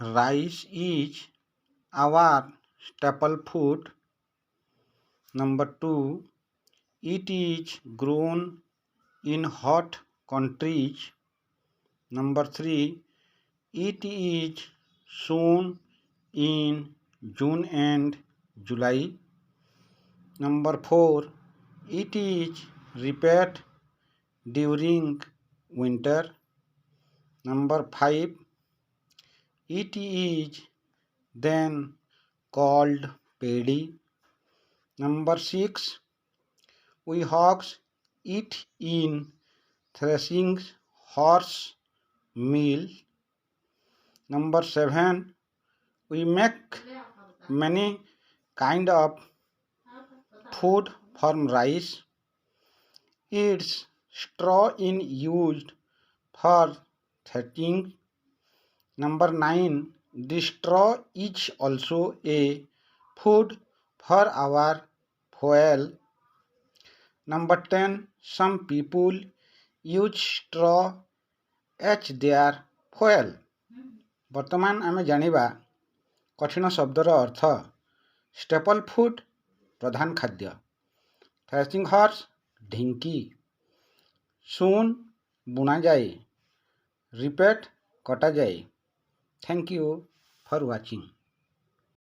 Rice is our staple food. Number 2, it is grown in hot countries. Number 3, it is sown in June and July. Number 4, it is reaped during winter. Number 5, it is then called paddy. Number 6, we hogs it in threshing horse meal. Number 7, we make many kind of food from rice. Its straw is used for thatching. Number 9, the straw is also a food for our fuel. Number 10, some people use straw as their fuel. ବର୍ତ୍ତମାନ ଆମେ ଜାଣିବା କଠିନ ଶବ୍ଦର ଅର୍ଥ। ଷ୍ଟେପଲ୍ food ପ୍ରଧାନ ଖାଦ୍ୟ, ଥ୍ରେସିଂ ହର୍ସ ଢିଙ୍କି, ସୁନ୍ ବୁଣାଯାଏ, ରିପେଟ୍ କଟାଯାଏ। Thank you for watching.